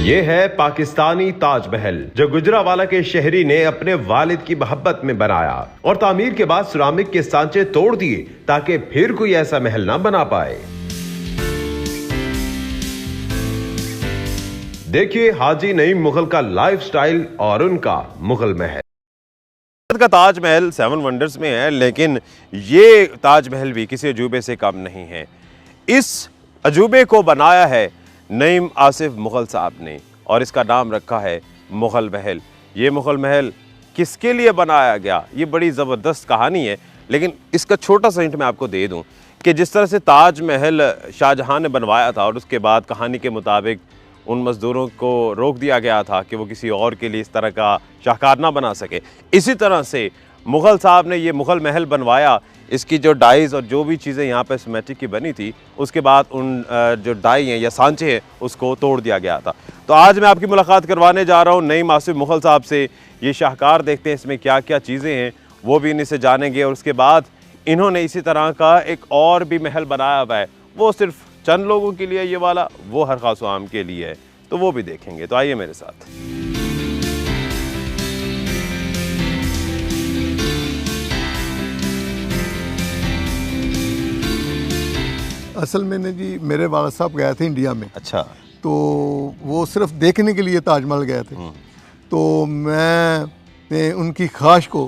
ये है पाकिस्तानी ताजमहल, जो गुजरावाला के शहरी ने अपने वालिद की मोहब्बत में बनाया और तामीर के बाद सिरामिक के सांचे तोड़ दिए ताकि फिर कोई ऐसा महल ना बना पाए। देखिए हाजी नईम मुगल का लाइफस्टाइल और उनका मुगल महल। का ताजमहल 7 वंडर्स में है, लेकिन ये ताजमहल भी किसी अजूबे से कम नहीं है। इस अजूबे को बनाया है नईम आसिफ मुगल साहब ने और इसका नाम रखा है मुगल महल। ये मुगल महल किसके लिए बनाया गया, ये बड़ी ज़बरदस्त कहानी है, लेकिन इसका छोटा सा हिंट मैं आपको दे दूं कि जिस तरह से ताजमहल शाहजहां ने बनवाया था और उसके बाद कहानी के मुताबिक उन मज़दूरों को रोक दिया गया था कि वो किसी और के लिए इस तरह का शाहकार ना बना सके, इसी तरह से मुग़ल साहब ने ये मुग़ल महल बनवाया। इसकी जो डाइज़ और जो भी चीज़ें यहाँ पर सिमेट्रिक की बनी थी, उसके बाद उन जो डाई हैं या सांचे हैं उसको तोड़ दिया गया था। तो आज मैं आपकी मुलाकात करवाने जा रहा हूँ नईम आसिफ मुग़ल साहब से। ये शाहकार देखते हैं इसमें क्या क्या चीज़ें हैं, वो भी इन्हीं से जानेंगे। और उसके बाद इन्होंने इसी तरह का एक और भी महल बनाया हुआ है, वो सिर्फ चंद लोगों के लिए, ये वाला वो हर खास आम के लिए है, तो वो भी देखेंगे। तो आइए मेरे साथ। असल में जी मेरे वाला साहब गए थे इंडिया में। अच्छा। तो वो सिर्फ देखने के लिए ताजमहल गए थे। तो मैंने उनकी ख्वाहिश को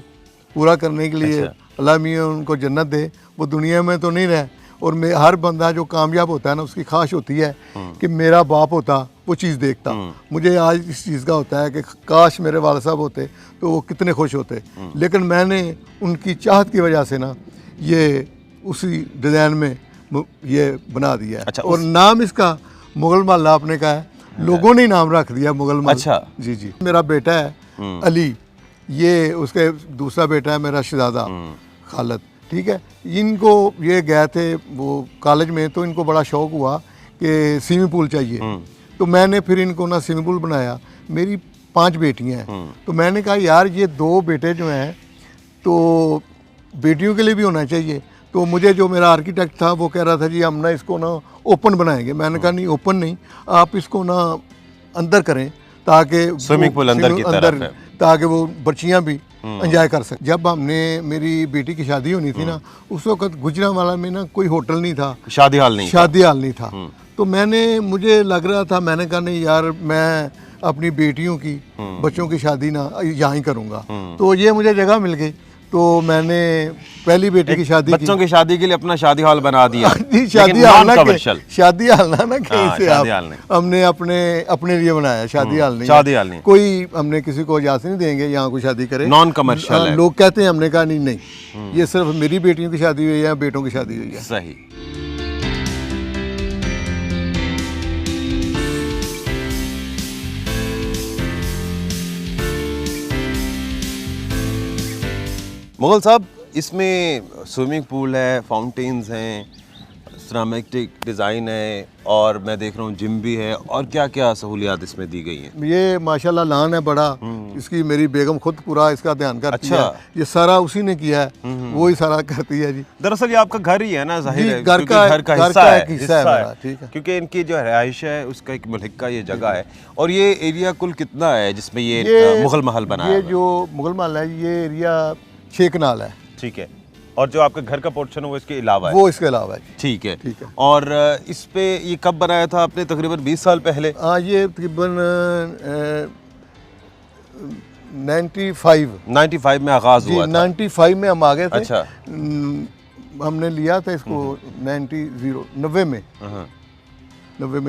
पूरा करने के लिए, अल्लाह मियां उनको जन्नत दे, वो दुनिया में तो नहीं रहे, और मैं हर बंदा जो कामयाब होता है ना, उसकी ख्वाहिश होती है कि मेरा बाप होता वो चीज़ देखता। मुझे आज इस चीज़ का होता है कि काश मेरे वाला साहब होते तो वो कितने खुश होते। लेकिन मैंने उनकी चाहत की वजह से ना ये उसी डिज़ाइन में ये बना दिया है। अच्छा, और नाम इसका मुगल महल आपने कहा है, लोगों ने नाम रख दिया मुगल महल। अच्छा। जी जी। मेरा बेटा है अली, ये उसके दूसरा बेटा है मेरा शहजादा खालिद, ठीक है। इनको ये गए थे वो कॉलेज में, तो इनको बड़ा शौक़ हुआ कि स्विमिंग पूल चाहिए। तो मैंने फिर इनको ना स्विमिंग पूल बनाया। मेरी 5 बेटियां हैं, तो मैंने कहा यार ये 2 बेटे जो हैं तो बेटियों के लिए भी होना चाहिए। तो मुझे जो मेरा आर्किटेक्ट था वो कह रहा था जी हम ना इसको ना ओपन बनाएंगे। मैंने कहा नहीं, ओपन नहीं, आप इसको ना अंदर करें ताकि स्विमिंग पूल अंदर की तरफ है, ताकि वो बच्चियाँ भी एंजॉय कर सकें। जब हमने मेरी बेटी की शादी होनी थी ना, उस वक्त गुजरांवाला में ना कोई होटल नहीं था, शादी हाल नहीं था। तो मुझे लग रहा था, मैंने कहा नहीं यार मैं अपनी बेटियों की बच्चों की शादी ना यहाँ ही करूँगा। तो ये मुझे जगह मिल गई, तो मैंने पहली बेटी की शादी, बच्चों की शादी के लिए अपना शादी हॉल बना दिया। शादी हाल ना कहीं से हमने अपने लिए बनाया। शादी हाल नहीं, कोई हमने किसी को इजाज़त नहीं देंगे यहाँ कोई शादी करे, नॉन कमर्शियल। लोग कहते हैं, हमने कहा नहीं, ये सिर्फ मेरी बेटियों की शादी हुई है, बेटों की शादी हुई है। सही। मुगल साहब, इसमें स्विमिंग पूल है, फाउंटेन्स हैं, सिरामिक डिज़ाइन है, और मैं देख रहा हूँ जिम भी है, और क्या क्या सहूलियात इसमें दी गई हैं। ये माशाल्लाह लान है बड़ा, इसकी मेरी बेगम खुद पूरा इसका ध्यान करती है। ये सारा उसी ने किया है, वो ही सारा करती है जी। दरअसल ये आपका घर ही है ना, जाहिर है घर का हिस्सा है, ठीक है, क्योंकि इनकी जो रहाइश है उसका एक मुल्क का ये जगह है। और ये एरिया कुल कितना है जिसमें ये मुगल महल बना है? ये जो मुगल महल है ये एरिया 6 कनाल है। ठीक है। और जो आपका घर का पोर्शन है वो इसके अलावा है? वो इसके अलावा है। ठीक है। और इस पे ये कब बनाया था आपने? तकरीबन 20 साल पहले? हाँ, ये तकरीबन 95 में आगाज़ हुआ था। 95 में हम आ गए थे। अच्छा। हमने लिया था इसको 90 में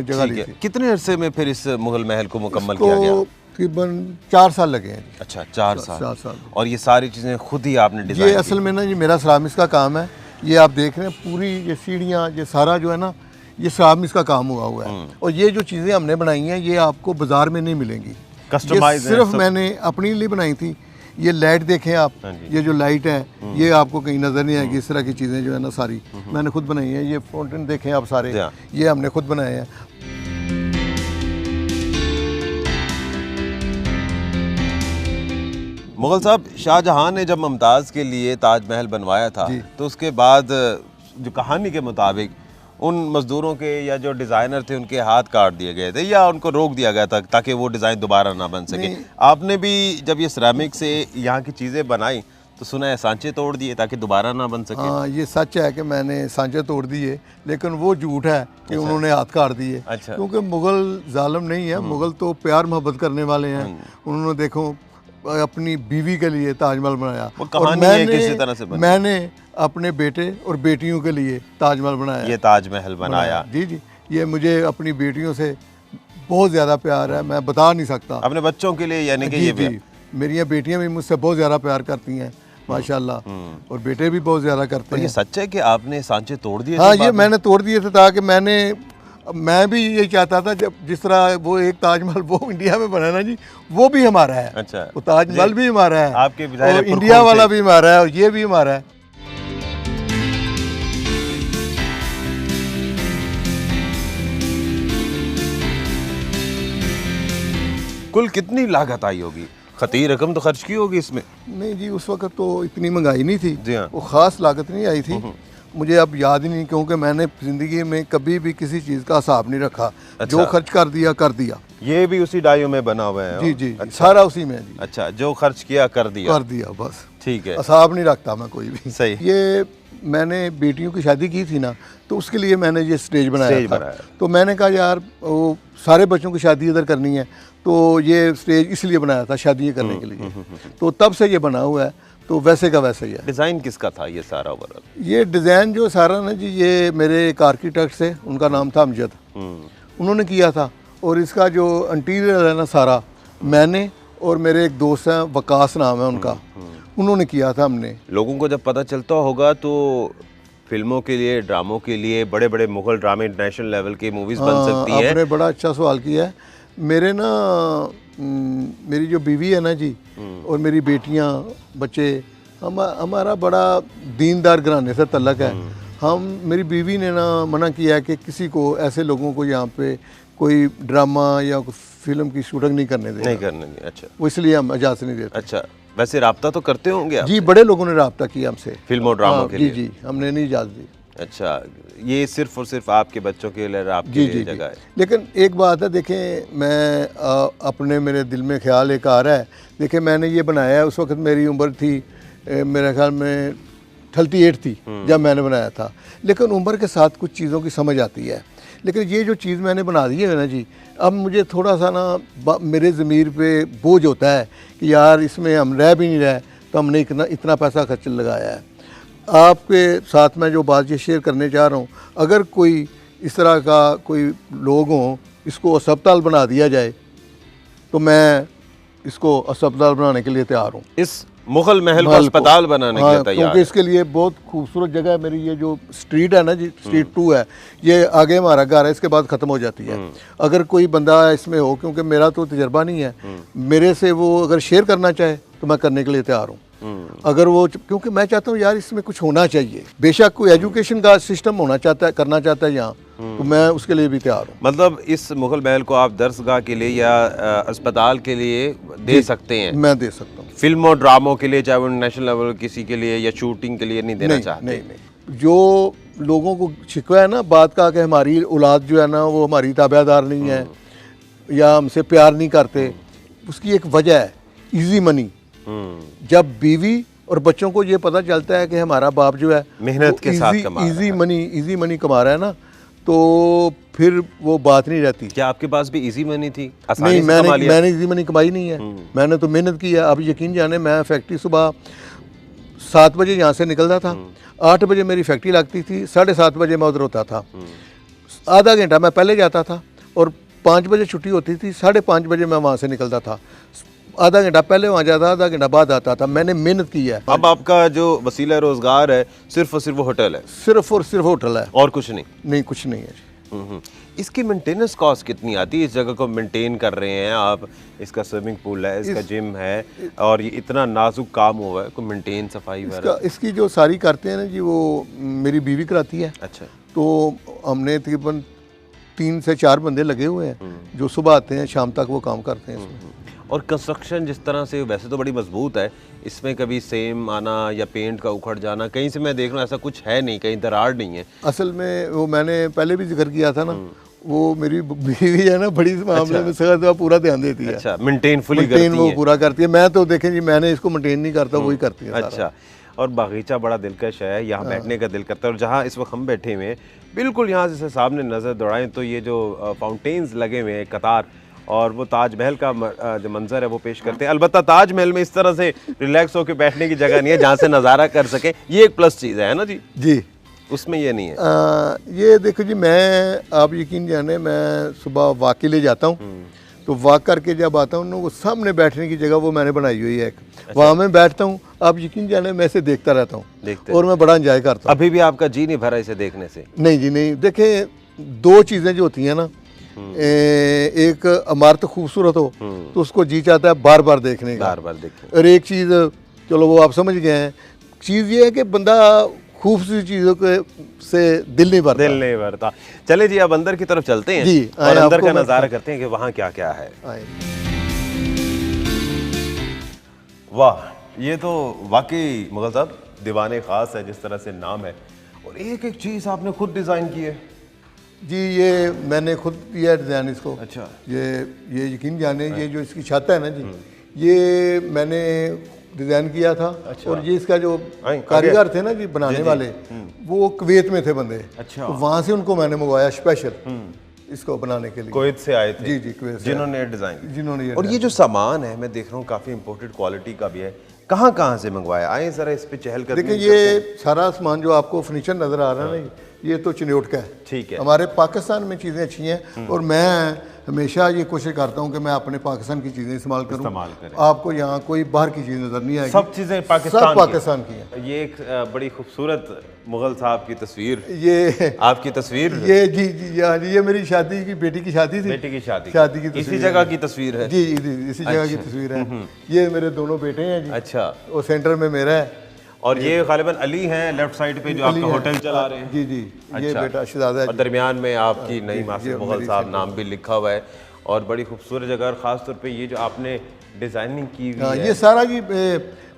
जगह ली थी। कितने अरसे में फिर इस मुगल महल को मुकम्मल किया गया? तकरीबन 4 साल लगे हैं। अच्छा, 4 साल। और ये सारी चीज़ें खुद ही आपने डिज़ाइन? ये असल में ना ये मेरा सिरामिक्स का काम है। ये आप देख रहे हैं पूरी ये सीढ़ियाँ, ये सारा जो है ना, ये सिरामिक्स का काम हुआ है। और ये जो चीज़ें हमने बनाई हैं ये आपको बाजार में नहीं मिलेंगी, कस्टमाइज सिर्फ मैंने अपने लिए बनाई थी। ये लाइट देखें आप, ये जो लाइट है ये आपको कहीं नज़र नहीं आएगी। इस तरह की चीज़ें जो है ना सारी मैंने खुद बनाई हैं। ये फाउंटेन देखें आप सारे, ये हमने खुद बनाए हैं। मुगल साहब, शाहजहां ने जब मुमताज़ के लिए ताजमहल बनवाया था तो उसके बाद जो कहानी के मुताबिक उन मजदूरों के या जो डिज़ाइनर थे उनके हाथ काट दिए गए थे या उनको रोक दिया गया था ताकि वो डिज़ाइन दोबारा ना बन सके। आपने भी जब ये सिरेमिक से यहाँ की चीज़ें बनाई तो सुना है सांचे तोड़ दिए ताकि दोबारा ना बन सके। हाँ, ये सच है कि मैंने सांचे तोड़ दिए, लेकिन वो झूठ है कि उन्होंने हाथ काट दिए। अच्छा। क्योंकि मुग़ल जालिम नहीं है, मुग़ल तो प्यार मोहब्बत करने वाले हैं। उन्होंने देखो अपनी बीवी के लिए ताजमहल बनाया, और मैंने अपने बेटे और बेटियों के लिए ताजमहल बनाया। ये ताजमहल बनाया। जी जी, ये मुझे अपनी बेटियों से बहुत ज़्यादा प्यार है, मैं बता नहीं सकता। अपने बच्चों के लिए यानी कि ये भी मेरी बेटियां भी मुझसे बहुत ज़्यादा प्यार करती हैं माशाल्लाह, और बेटे भी बहुत ज़्यादा करते हैं। ये सच है कि आपने सांचे तोड़ दिए? हाँ, ये मैंने तोड़ दिए थे ताकि मैं भी यही चाहता था, जब जिस तरह वो एक ताजमहल वो इंडिया में बना ना जी, वो भी हमारा है। अच्छा, वो ताजमहल भी हमारा है, आपके और इंडिया वाला भी हमारा है, और ये भी हमारा है। कुल कितनी लागत आई होगी? खतीर रकम तो खर्च की होगी इसमें? नहीं जी, उस वक्त तो इतनी महंगाई नहीं थी। जी हाँ। वो ख़ास लागत नहीं आई थी। मुझे अब याद ही नहीं, क्योंकि मैंने ज़िंदगी में कभी भी किसी चीज़ का हिसाब नहीं रखा। अच्छा। जो खर्च कर दिया। ये भी उसी डाइयों में बना हुआ है? जी जी, अच्छा। सारा उसी में जी। अच्छा, जो खर्च किया कर दिया बस। ठीक है, हिसाब नहीं रखता मैं कोई भी। सही। ये मैंने बेटियों की शादी की थी ना, तो उसके लिए मैंने ये स्टेज बनाया था। तो मैंने कहा यार, वो सारे बच्चों की शादी इधर करनी है, तो ये स्टेज इसलिए बनाया था, शादी करने के लिए। तो तब से ये बना हुआ है, तो वैसे का वैसे ही है। डिज़ाइन किसका था ये सारा ओवरऑल? ये डिज़ाइन जो सारा ना जी, ये मेरे एक आर्किटेक्ट से, उनका नाम था अमजद, उन्होंने किया था। और इसका जो इंटीरियर है ना सारा, मैंने और मेरे एक दोस्त हैं, वकास नाम है उनका, उन्होंने किया था हमने। लोगों को जब पता चलता होगा तो फिल्मों के लिए, ड्रामों के लिए, बड़े बड़े मुगल ड्रामे इंटरनेशनल लेवल के मूवीज़ बन सकती है। आपने बड़ा अच्छा सवाल किया है। मेरे ना मेरी जो बीवी है ना जी, और मेरी बेटियां, बच्चे, हमारा बड़ा दीनदार घराने से तल्लक है। मेरी बीवी ने ना मना किया है कि किसी को, ऐसे लोगों को यहाँ पे कोई ड्रामा या फिल्म की शूटिंग नहीं करने दें। अच्छा, वो इसलिए हम इजाज़त नहीं देते। अच्छा, वैसे राब्ता तो करते होंगे आप? जी, बड़े लोगों ने राब्ता किया हमसे फिल्म और ड्रामों के लिए। जी, हमने नहीं इजाज़त दी। अच्छा, ये सिर्फ और सिर्फ आपके बच्चों के लिए, आपके लिए जगह है? लेकिन एक बात है, देखें, मैं अपने मेरे दिल में ख्याल एक आ रहा है। देखें, मैंने ये बनाया है, उस वक्त मेरी उम्र थी, मेरे ख्याल में 38 थी जब मैंने बनाया था। लेकिन उम्र के साथ कुछ चीज़ों की समझ आती है। लेकिन ये जो चीज़ मैंने बना दी है ना जी, अब मुझे थोड़ा सा ना मेरे ज़मीर पे बोझ होता है कि यार इसमें हम रह भी नहीं रहे, तो हमने इतना पैसा खर्च लगाया है। आपके साथ मैं जो बात ये शेयर करने चाह रहा हूँ, अगर कोई इस तरह का कोई लोग हों, इसको अस्पताल बना दिया जाए, तो मैं इसको अस्पताल बनाने के लिए तैयार हूँ। इस मुगल महल को अस्पताल बनाने के लिए तैयार? क्योंकि इसके लिए बहुत खूबसूरत जगह है। मेरी ये जो स्ट्रीट है ना जी, स्ट्रीट 2 है, ये आगे हमारा घर है, इसके बाद ख़त्म हो जाती है। अगर कोई बंदा इसमें हो, क्योंकि मेरा तो तजर्बा नहीं है, मेरे से वो अगर शेयर करना चाहे तो मैं करने के लिए तैयार हूँ। अगर वो, क्योंकि मैं चाहता हूँ यार इसमें कुछ होना चाहिए। बेशक कोई एजुकेशन का सिस्टम करना चाहता है यहाँ, तो मैं उसके लिए भी तैयार हूँ। मतलब इस मुगल महल को आप दरसगाह के लिए या अस्पताल के लिए दे सकते हैं? मैं दे सकता हूँ। फिल्म और ड्रामों के लिए, चाहे वो नेशनल लेवल किसी के लिए या शूटिंग के लिए नहीं देना चाहते? नहीं। जो लोगों को शिकवा है ना बात का कि हमारी औलाद जो है ना वो हमारी ताबेदार नहीं है या हमसे प्यार नहीं करते, उसकी एक वजह है इजी मनी। जब बीवी और बच्चों को ये पता चलता है कि हमारा बाप जो है मेहनत के साथ कमा रहा है, इजी मनी कमा रहा है ना, तो फिर वो बात नहीं रहती। क्या आपके पास भी इजी मनी थी? नहीं, मैंने इजी मनी कमाई नहीं है। मैंने तो मेहनत की है। अब यकीन जाने, मैं फैक्ट्री सुबह 7 बजे यहाँ से निकलता था, 8 बजे मेरी फैक्ट्री लगती थी, 7:30 बजे मैं उधर होता था। आधा घंटा मैं पहले जाता था और 5 बजे छुट्टी होती थी, 5:30 बजे मैं वहाँ से निकलता था। आधा घंटा पहले वहाँ जाता, आधा घंटा बाद आता था। मैंने मेहनत की है। अब आपका जो वसीला रोजगार है सिर्फ और सिर्फ होटल है? सिर्फ और सिर्फ होटल है, और कुछ नहीं? नहीं, कुछ नहीं है। इसकी मेंटेनेंस कॉस्ट कितनी आती है? इस जगह को मेंटेन कर रहे हैं आप, इसका स्विमिंग पूल है, इसका जिम है, और ये इतना नाजुक काम हुआ है, कोई मेंटेन, सफाई वगैरह? इसकी जो सारी करते हैं ना जी, वो मेरी बीवी कराती है। अच्छा। तो हमने तकरीबन 3 से 4 बंदे लगे हुए हैं जो सुबह आते हैं, शाम तक वो काम करते हैं इसमें। और कंस्ट्रक्शन जिस तरह से वैसे तो बड़ी मजबूत है, इसमें कभी सेम आना या पेंट का उखड़ जाना कहीं से मैं देख रहा हूँ ऐसा कुछ है नहीं, कहीं दरार नहीं है। असल में वो मैंने पहले भी जिक्र किया था ना, वो मेरी बीवी है ना, बड़ी इस मामले में सख्त पूरा ध्यान देती है। अच्छा, मेंटेन फुली मेंटेन करती वो है। पूरा करती है। मैं तो देखें जी, मैंने इसको मेंटेन नहीं करता, वही करती है सारा। अच्छा, और बागीचा बड़ा दिलकश है, यहाँ बैठने का दिल करता है। और जहाँ इस वक्त हम बैठे हुए हैं, बिल्कुल यहाँ से सामने नज़र दौड़ाएं तो ये जो फाउंटेन्स लगे हुए हैं कतार, और वो ताजमहल का जो मंजर है वो पेश करते हैं। अलबत्ता ताजमहल में इस तरह से रिलैक्स होकर बैठने की जगह नहीं है जहाँ से नज़ारा कर सके, ये एक प्लस चीज़ है ना जी? जी, उसमें ये नहीं है। ये देखो जी, मैं आप यकीन जाने, मैं सुबह वॉक के लिए जाता हूँ, तो वॉक करके जब आता हूँ ना, वो सामने बैठने की जगह वो मैंने बनाई हुई है एक, वहाँ मैं बैठता हूँ। आप यकीन जाने, मैं इसे देखता रहता हूँ और मैं बड़ा एंजॉय करता हूँ। अभी भी आपका जी नहीं भरा इसे देखने से? नहीं जी नहीं, देखें दो चीज़ें जो होती हैं ना, एक इमारत खूबसूरत हो तो उसको जी चाहता है बार बार देखने का, बार बार देखें। और एक चीज़, चलो वो आप समझ गए हैं, चीज़ ये है कि बंदा खूबसूरत चीज़ों के से दिल नहीं भरता। दिल नहीं भरता। चले जी, अब अंदर की तरफ चलते हैं जी, और अंदर आपको का मैं नज़ारा करते हैं कि वहाँ क्या क्या है। आए। वाह, ये तो वाकई मुगल साहब दीवाने ख़ास है, जिस तरह से नाम है, और एक एक चीज़ आपने खुद डिज़ाइन की है। जी, ये मैंने खुद किया है डिज़ाइन इसको। अच्छा। ये यकीन जाने, ये जो इसकी छत है ना जी, ये मैंने डिज़ाइन किया था। अच्छा। और ये इसका जो आए, कारीगर थे ना जी बनाने वाले, वो कुवैत में थे बंदे। अच्छा। तो वहाँ से उनको मैंने मंगवाया स्पेशल इसको बनाने के लिए। कुवैत से आए थे? जी जी, कुवैत से जिन्होंने डिज़ाइन की। जिन्होंने और ये जो सामान है मैं देख रहा हूँ काफ़ी इम्पोर्टेड क्वालिटी का भी है, कहाँ कहाँ से मंगवाया? आए ज़रा इस पे चहल कर। देखिए, ये सारा सामान जो आपको फर्नीचर नज़र आ रहा है ना, ये तो चिन्योट का है। ठीक है। हमारे पाकिस्तान में चीज़ें अच्छी हैं, और मैं हमेशा ये कोशिश करता हूँ कि मैं अपने पाकिस्तान की चीज़ें इस्तेमाल करूँ। आपको यहाँ कोई बाहर की चीज़ नज़र नहीं आएगी, सब चीज़ें सब पाकिस्तान की हैं। ये एक बड़ी खूबसूरत मुगल साहब की तस्वीर, ये आपकी तस्वीर, ये जी जी हाँ जी, ये मेरी शादी की, बेटी की शादी थी। बेटी की शादी की इसी तस्वीर जगह है। की तस्वीर है? जी, इसी जगह की तस्वीर है। ये मेरे दोनों बेटे हैं जी। अच्छा। और सेंटर में मेरा है। और ये गालिबन अली हैं लेफ्ट साइड पे जो आपका होटल चला रहे हैं? जी जी, ये बेटा शहजादा है। और दरमियान में आपकी नई मासूम मुगल साहब नाम भी लिखा हुआ है, और बड़ी खूबसूरत जगह, और ख़ास तौर पे ये जो आपने डिज़ाइनिंग की हुई है, ये सारा जी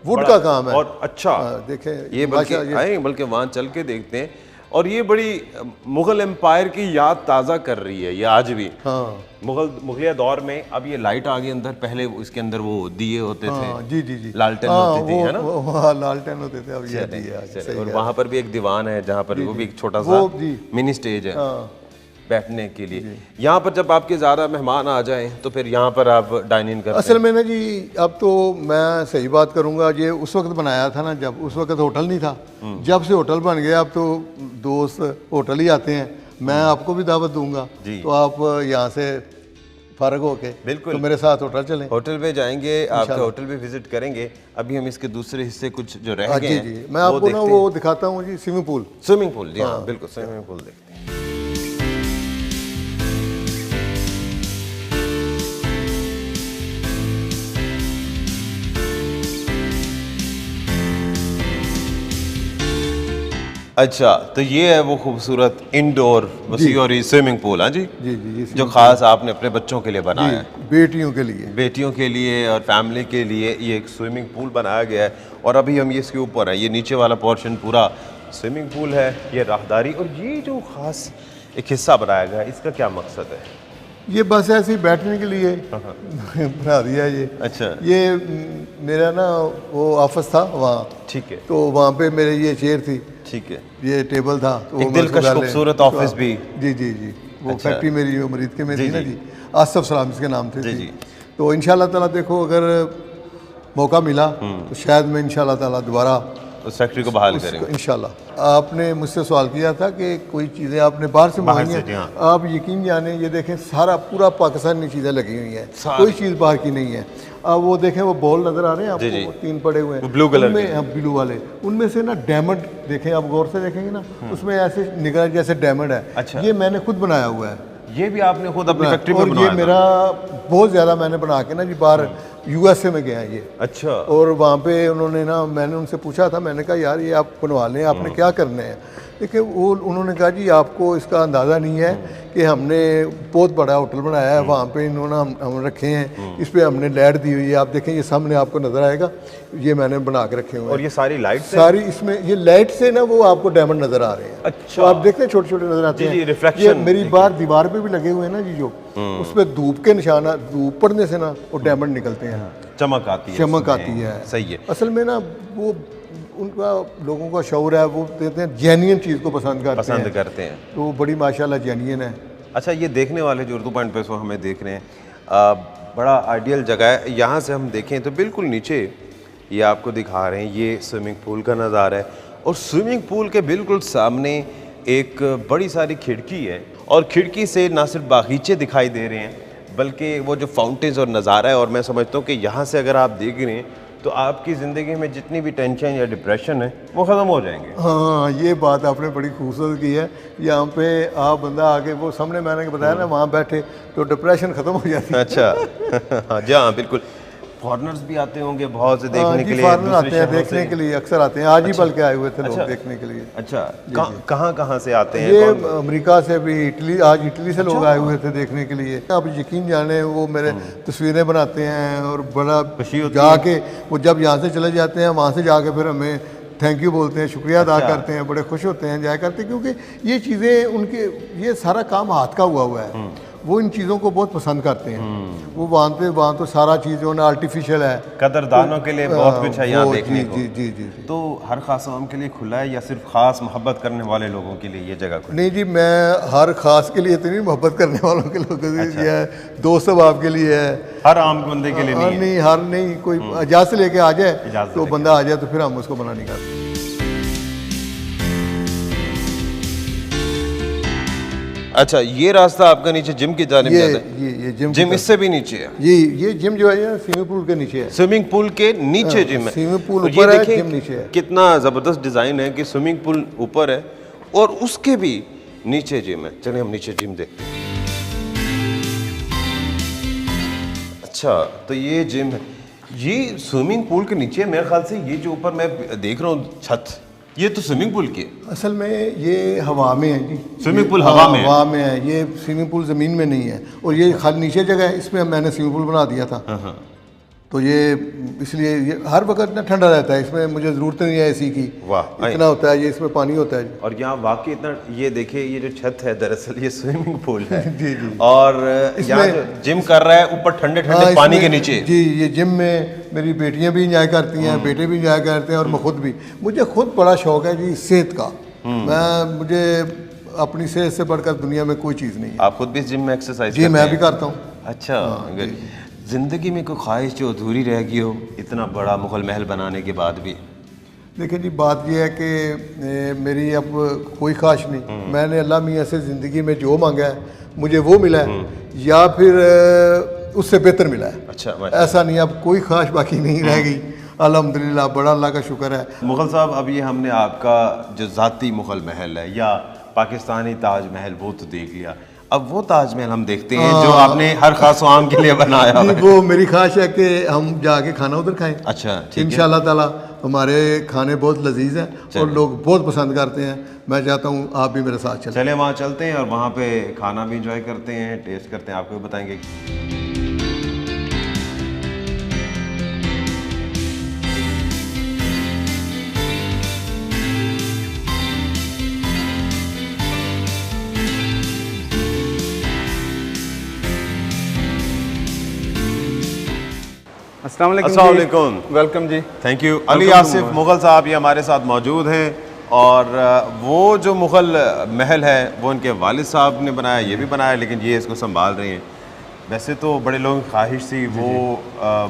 वुड का काम है। और अच्छा, देखें ये बल्कि वहाँ चल के देखते हैं, और ये बड़ी मुग़ल एम्पायर की याद ताज़ा कर रही है ये आज भी। हाँ, मुगलिया दौर में। अब ये लाइट आ गई अंदर, पहले इसके अंदर वो दिए होते थे। जी जी जी, लालटेन होती थी, है ना? वो लालटेन होते थे, अब ये दिए। और वहाँ पर भी एक दीवान है जहाँ पर वो भी एक छोटा सा मिनी स्टेज है बैठने के लिए। यहाँ पर जब आपके ज़्यादा मेहमान आ जाएं तो फिर यहाँ पर आप डाइन इन करते हैं? असल में ना जी, अब तो मैं सही बात करूँगा, ये उस वक्त बनाया था ना, जब उस वक्त होटल नहीं था। जब से होटल बन गया, अब तो दोस्त होटल ही आते हैं। मैं आपको भी दावत दूंगा, तो आप यहाँ से फारग होके बिल्कुल तो मेरे साथ होटल चलें। होटल पे जाएंगे, आपके होटल पे विजिट करेंगे। अभी हम इसके दूसरे हिस्से कुछ जो रह गए हैं, जी, मैं आपको ना वो दिखाता हूँ जी, स्विमिंग पूल। स्विमिंग पूल, जी हाँ बिल्कुल, स्विमिंग पूल देखते हैं। अच्छा, तो ये है वो खूबसूरत इंडोर वसीऔरी स्विमिंग पूल। हाँ जी जी जी, जो खास आपने अपने बच्चों के लिए बनाया है, बेटियों के लिए, बेटियों के लिए और फैमिली के लिए ये एक स्विमिंग पूल बनाया गया है। और अभी हम ये इसके ऊपर हैं, ये नीचे वाला पोर्शन पूरा स्विमिंग पूल है, ये राहदारी, और ये जो खास एक हिस्सा बनाया गया है, इसका क्या मकसद है? ये बस ऐसे ही बैठने के लिए बना दिया ये। अच्छा, ये मेरा ना वो ऑफिस था वहाँ, ठीक है, तो वहाँ पे मेरे ये चेयर थी, ठीक है, ये टेबल था, तो एक दिलकश खूबसूरत ऑफिस भी। जी जी जी, वो अच्छा। फैक्ट्री मेरी जो मरीद के में थी ना जी, आसफ सलाम इसके नाम थे जी। तो इंशाल्लाह ताला देखो, अगर मौका मिला तो शायद मैं इंशाल्लाह ताला दोबारा उस फैक्ट्री को बहाल करेंगे इंशाल्लाह। आपने मुझसे सवाल किया था कि कोई चीज़ें आपने बाहर से मंगाई हैं। आप यकीन जाने, ये देखें सारा पूरा पाकिस्तानी चीज़ें लगी हुई हैं, कोई चीज़ बाहर की नहीं है। अब वो देखें, वो बॉल नज़र आ रहे हैं आपको, 3 पड़े हुए हैं ब्लू कलर में, ब्लू वाले, उनमें से ना डायमंड देखें, आप गौर से देखेंगे ना, उसमें ऐसे निकल जैसे डायमंड है। अच्छा। ये मैंने खुद बनाया हुआ है, ये भी आपने खुद अपनी फैक्ट्री में और बनाया? ये मेरा बहुत ज़्यादा मैंने बना के ना जी बाहर यूएसए में गया ये। अच्छा। और वहाँ पे उन्होंने ना, मैंने उनसे पूछा था, मैंने कहा यार ये आप बनवा लें, आपने क्या करने हैं? देखिए वो उन्होंने कहा जी आपको इसका अंदाज़ा नहीं है कि हमने बहुत बड़ा होटल बनाया है, वहाँ पे इन्होंने हम रखे हैं, इस पे हमने लाइट दी हुई है, आप देखें ये सामने आपको नज़र आएगा, ये मैंने बना के रखे हुए हैं। और ये सारी लाइट सारी इसमें ये लाइट से ना वो आपको डायमंड नज़र आ रहे हैं। अच्छा, तो आप देखते हैं छोटे छोटे नज़र आते हैं, रिफ्लेक्शन। ये मेरी बाहर दीवार पे भी लगे हुए हैं ना जी, जो उस पर धूप के निशाना, धूप पड़ने से ना वो डायमंड निकलते हैं, चमक आती है, चमक आती है। सही है। असल में ना वो उनका लोगों का शौर है, वो कहते हैं जेन्युइन चीज़ को पसंद करते हैं, तो वो बड़ी माशाल्लाह जेन्युइन है। अच्छा, ये देखने वाले जो उर्दू पॉइंट पे सो हमें देख रहे हैं, बड़ा आइडियल जगह है। यहाँ से हम देखें तो बिल्कुल नीचे ये आपको दिखा रहे हैं, ये स्विमिंग पूल का नज़ारा है, और स्विमिंग पूल के बिल्कुल सामने एक बड़ी सारी खिड़की है, और खिड़की से ना सिर्फ बागीचे दिखाई दे रहे हैं बल्कि वो जो फाउंटेन्स और नज़ारा है, और मैं समझता हूँ कि यहाँ से अगर आप देख रहे हैं तो आपकी ज़िंदगी में जितनी भी टेंशन या डिप्रेशन है वो ख़त्म हो जाएंगे। हाँ, ये बात आपने बड़ी खूबसूरत की है। यहाँ पे आप बंदा आके वो सामने मैंने बताया ना, वहाँ बैठे तो डिप्रेशन ख़त्म हो जाती है। अच्छा हाँ जी, हाँ बिल्कुल। फॉरेनर्स भी आते होंगे बहुत से देखने के लिए, फॉरेनर आते हैं देखने के लिए, अक्सर आते हैं, आज ही बल्कि आए हुए थे लोग देखने के लिए। अच्छा, कहाँ से आते हैं? ये अमेरिका से भी, इटली, आज इटली से लोग आए हुए थे देखने के लिए। आप यकीन जाने वो मेरे तस्वीरें बनाते हैं और बड़ा जाके वो जब यहाँ से चले जाते हैं वहाँ से जाके फिर हमें थैंक यू बोलते हैं, शुक्रिया अदा करते हैं, बड़े खुश होते हैं, एंजॉय करते हैं, क्योंकि ये चीज़ें उनके, ये सारा काम हाथ का हुआ है, वो इन चीज़ों को बहुत पसंद करते हैं। वो वहाँ तो सारा चीज़ जो है ना आर्टिफिशियल है, कदरदानों के लिए बहुत कुछ है यहाँ देखने को। जी। तो हर खास आवाम के लिए खुला है या सिर्फ खास मोहब्बत करने वाले लोगों के लिए ये जगह खुली? नहीं जी, मैं हर खास के लिए इतनी मोहब्बत करने वालों के लोगों के लिए है, दोस्त अहबाब के लिए है, हर आम बंदे के लिए नहीं? हर नहीं, कोई इजाज़त लेके आ जाए तो बंदा आ जाए तो फिर हम उसको मना नहीं करते। अच्छा, ये रास्ता आपका नीचे जिम की जानिब जाता है? ये जिम इससे भी नीचे है? ये जिम जो है स्विमिंग पूल के नीचे है। स्विमिंग पूल के नीचे जिम है? स्विमिंग पूल ऊपर है, जिम नीचे है। कितना ज़बरदस्त डिज़ाइन है कि स्विमिंग पूल ऊपर है और उसके भी नीचे जिम है। चलिए हम नीचे जिम देखते हैं। अच्छा, तो ये जिम है, ये स्विमिंग पूल के नीचे। मेरे ख्याल से ये जो ऊपर मैं देख रहा हूँ छत, ये तो स्विमिंग पूल की है। असल में ये हवा में है जी, स्विमिंग पूल हवा में है, ये स्विमिंग पूल ज़मीन में नहीं है, और ये खाली नीचे जगह है, इसमें मैंने स्विमिंग पूल बना दिया था। तो ये इसलिए ये हर वक्त इतना ठंडा रहता है, इसमें मुझे ज़रूरत नहीं है एसी की। वाह, इतना होता है, ये इसमें पानी होता है। और यहाँ वाकई इतना, ये देखिए ये जो छत है दरअसल ये स्विमिंग पूल है। जी। और यहाँ जो जिम कर रहा है ऊपर ठंडे ठंडे पानी के नीचे। जी, ये जिम में मेरी बेटियां भी इंजॉय करती हैं, बेटे भी इंजॉय करते हैं, और मैं खुद भी, मुझे खुद बड़ा शौक है जी सेहत का। मुझे अपनी सेहत से बढ़कर दुनिया में कोई चीज़ नहीं है। आप खुद भी जिम में एक्सरसाइज? जी, मैं भी करता हूँ। अच्छा, ज़िंदगी में कोई ख्वाहिश जो अधूरी रह गई हो इतना बड़ा मुगल महल बनाने के बाद भी? देखिए जी, बात यह है कि मेरी अब कोई ख्वाहिश नहीं, मैंने अल्लाह मियाँ से ज़िंदगी में जो मांगा है मुझे वो मिला है, या फिर उससे बेहतर मिला है। अच्छा, ऐसा नहीं, अब कोई ख्वाहिश बाकी नहीं रह गई, अल्हम्दुलिल्लाह, बड़ा अल्लाह का शुक्र है। मुगल साहब, अब ये हमने आपका जो ज़ाती मुगल महल है या पाकिस्तानी ताजमहल वो तो देख लिया, अब वो ताजमहल हम देखते हैं जो आपने हर खास आम के लिए बनाया है। वो मेरी ख्वाहिश है कि हम जाके खाना उधर खाएं। अच्छा, ठीक है। इंशाल्लाह ताला हमारे खाने बहुत लजीज हैं और लोग बहुत पसंद करते हैं। मैं चाहता हूँ आप भी मेरे साथ चलें। चले वहाँ चलते हैं और वहाँ पे खाना भी इंजॉय करते हैं, टेस्ट करते हैं, आपको भी बताएंगे। अस्सलाम वालेकुम। वेलकम जी। Thank you. अली आसिफ मुगल साहब ये हमारे साथ मौजूद हैं, और वो जो मुगल महल है वो इनके वालिद साहब ने बनाया, ये भी बनाया, लेकिन ये इसको संभाल रहे हैं। वैसे तो बड़े लोगों की ख्वाहिश थी वो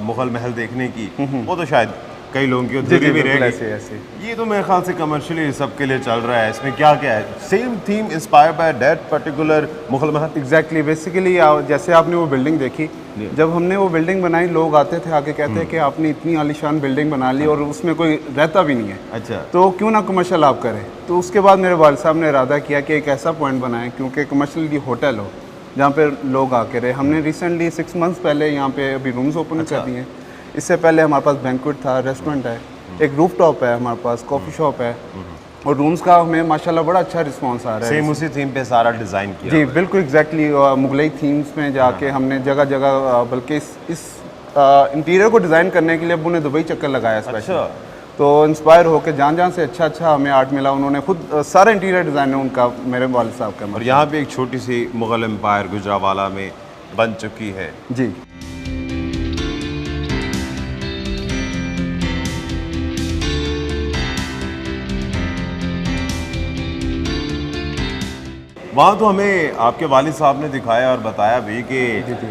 मुगल महल देखने की, वो तो शायद कई लोगों की अधूरी भी रह गई। ये तो मेरे ख्याल से कमर्शियली सबके लिए चल रहा है। इसमें क्या क्या है? Same theme inspire by that particular Mughal Mahal? Exactly, basically जैसे आपने वो बिल्डिंग देखी, जब हमने वो बिल्डिंग बनाई, लोग आते थे आके कहते हैं कि आपने इतनी आलीशान बिल्डिंग बना ली और उसमें कोई रहता भी नहीं है। अच्छा, तो क्यों ना कमर्शियल आप करें। तो उसके बाद मेरे वालिद साहब ने इरादा किया कि एक ऐसा पॉइंट बनाएं क्योंकि कमर्शियल होटल हो जहाँ पे लोग आके रहे। हमने रिसेंटली 6 मंथ्स पहले यहाँ पे अभी रूम्स ओपन कर दिए हैं। इससे पहले हमारे पास बैंक्वेट था, रेस्टोरेंट है, एक रूफ टॉप है हमारे पास, कॉफ़ी शॉप है, और रूम्स का हमें माशाल्लाह बड़ा अच्छा रिस्पांस आ रहा है। सेम उसी थीम पे सारा डिज़ाइन किया जी हुआ है। बिल्कुल एग्जैक्टली मुगलई थीम्स में जाके हमने जगह जगह बल्कि इस इंटीरियर को डिज़ाइन करने के लिए अब्बू ने दुबई चक्कर लगाया स्पेशल। अच्छा। तो इंस्पायर होकर जहाँ से अच्छा हमें आर्ट मिला, उन्होंने खुद सारा इंटीरियर डिज़ाइन है उनका, मेरे वालिद साहब का। और यहाँ पे एक छोटी सी मुग़ल एम्पायर गुजरावाला में बन चुकी है। जी वहाँ तो हमें आपके वालिद साहब ने दिखाया और बताया भी कि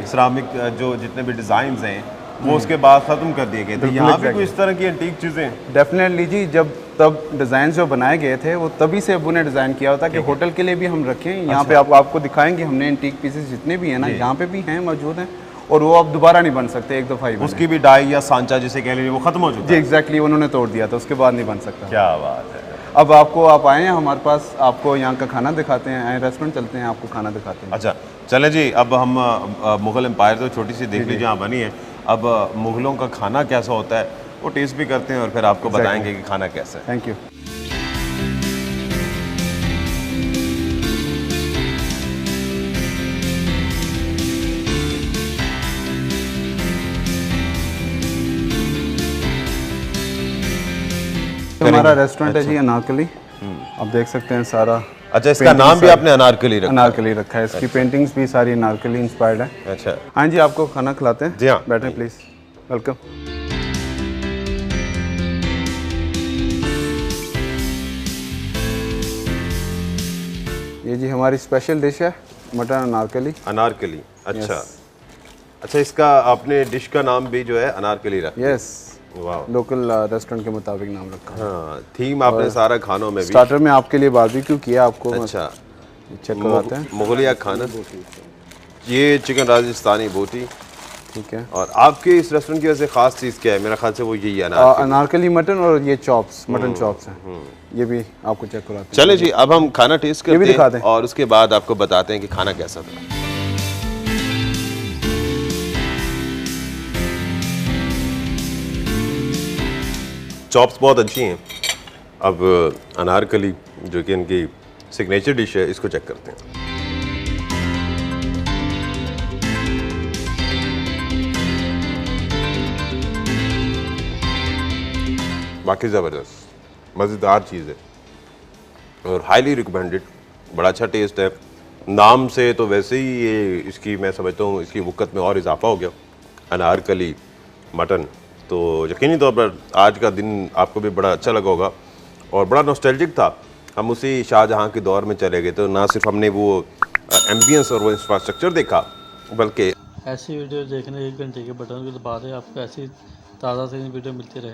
सिरामिक जो जितने भी डिज़ाइंस हैं वो उसके बाद ख़त्म कर दिए गए थे। यहाँ पे कोई इस तरह की एंटीक चीज़ें? डेफिनेटली जी, जब तब डिज़ाइन जो बनाए गए थे वो तभी से अब्बू ने डिज़ाइन किया होता कि होटल के लिए भी हम रखें। यहाँ पे आपको दिखाएंगे हमने एंटीक पीसेस जितने भी हैं ना, यहाँ पे भी हैं, मौजूद हैं, और वो अब दोबारा नहीं बन सकते, एक दफ़ा ही बने। उसकी भी डाई या सांचा जिसे कह लीजिए वो ख़त्म हो चुका जी है। एग्जैक्टली, उन्होंने तोड़ दिया था, उसके बाद नहीं बन सकता। क्या बात है। अब आपको आप आए हैं हमारे पास, आपको यहाँ का खाना दिखाते हैं, आए रेस्टोरेंट चलते हैं, आपको खाना दिखाते हैं। अच्छा चलें जी, अब हम मुग़ल एम्पायर तो छोटी सी देख लीजिए यहाँ बनी है, अब मुग़लों का खाना कैसा होता है वो टेस्ट भी करते हैं और फिर आपको बताएंगे कि खाना कैसा है। Thank you. हमारा रेस्टोरेंट है जी अनारकली, आप देख सकते हैं सारा। अच्छा, इसका नाम भी आपने अनारकली रखा? अनारकली रखा है, इसकी पेंटिंग्स भी सारी अनारकली इंस्पायर्ड है। अच्छा हाँ जी, आपको खाना खिलाते हैं। जी हाँ, बैठें प्लीज़, वेलकम। ये जी हमारी स्पेशल डिश है, मटन अनारकली। अनारकली, अच्छा अच्छा, इसका आपने डिश का नाम भी जो है अनारकली रखा? यस, वाह, लोकल रेस्टोरेंट के मुताबिक नाम रखा है। हाँ, थीम आपने सारा खानों में भी। स्टार्टर में आपके लिए बारबेक्यू किया, आपको अच्छा, चेक करवाते हैं। मुगलिया खाना, ये चिकन राजस्थानी बोटी, ठीक है। और आपके इस रेस्टोरेंट की वजह से खास चीज़ क्या है? मेरा ख्याल से वो यही है ना, अनारकली मटन, और ये चॉप्स, मटन चॉप्स हैं, ये भी आपको चेक कराते हैं। चले जी, अब हम खाना टेस्ट ये भी करते दिखा दें। हैं और उसके बाद आपको बताते हैं कि खाना कैसा था। चॉप्स बहुत अच्छी हैं। अब अनारकली जो कि इनकी सिग्नेचर डिश है, इसको चेक करते हैं। बाकी ज़बरदस्त, मज़ेदार चीज़ है और हाईली रिकमेंडेड, बड़ा अच्छा टेस्ट है। नाम से तो वैसे ही ये इसकी मैं समझता हूँ इसकी वक़्त में और इजाफा हो गया, अनारकली मटन। तो यकीनी तौर पर आज का दिन आपको भी बड़ा अच्छा लगा होगा और बड़ा नॉस्टैल्जिक था। हम उसी शाहजहाँ के दौर में चले गए, तो ना सिर्फ हमने वो एम्बियंस और वो इंफ्रास्ट्रक्चर देखा, बल्कि ऐसी वीडियो देखने 1 घंटे के बटन को दबा दें, आपको ऐसी ताज़ा तरीन वीडियो मिलती रहे।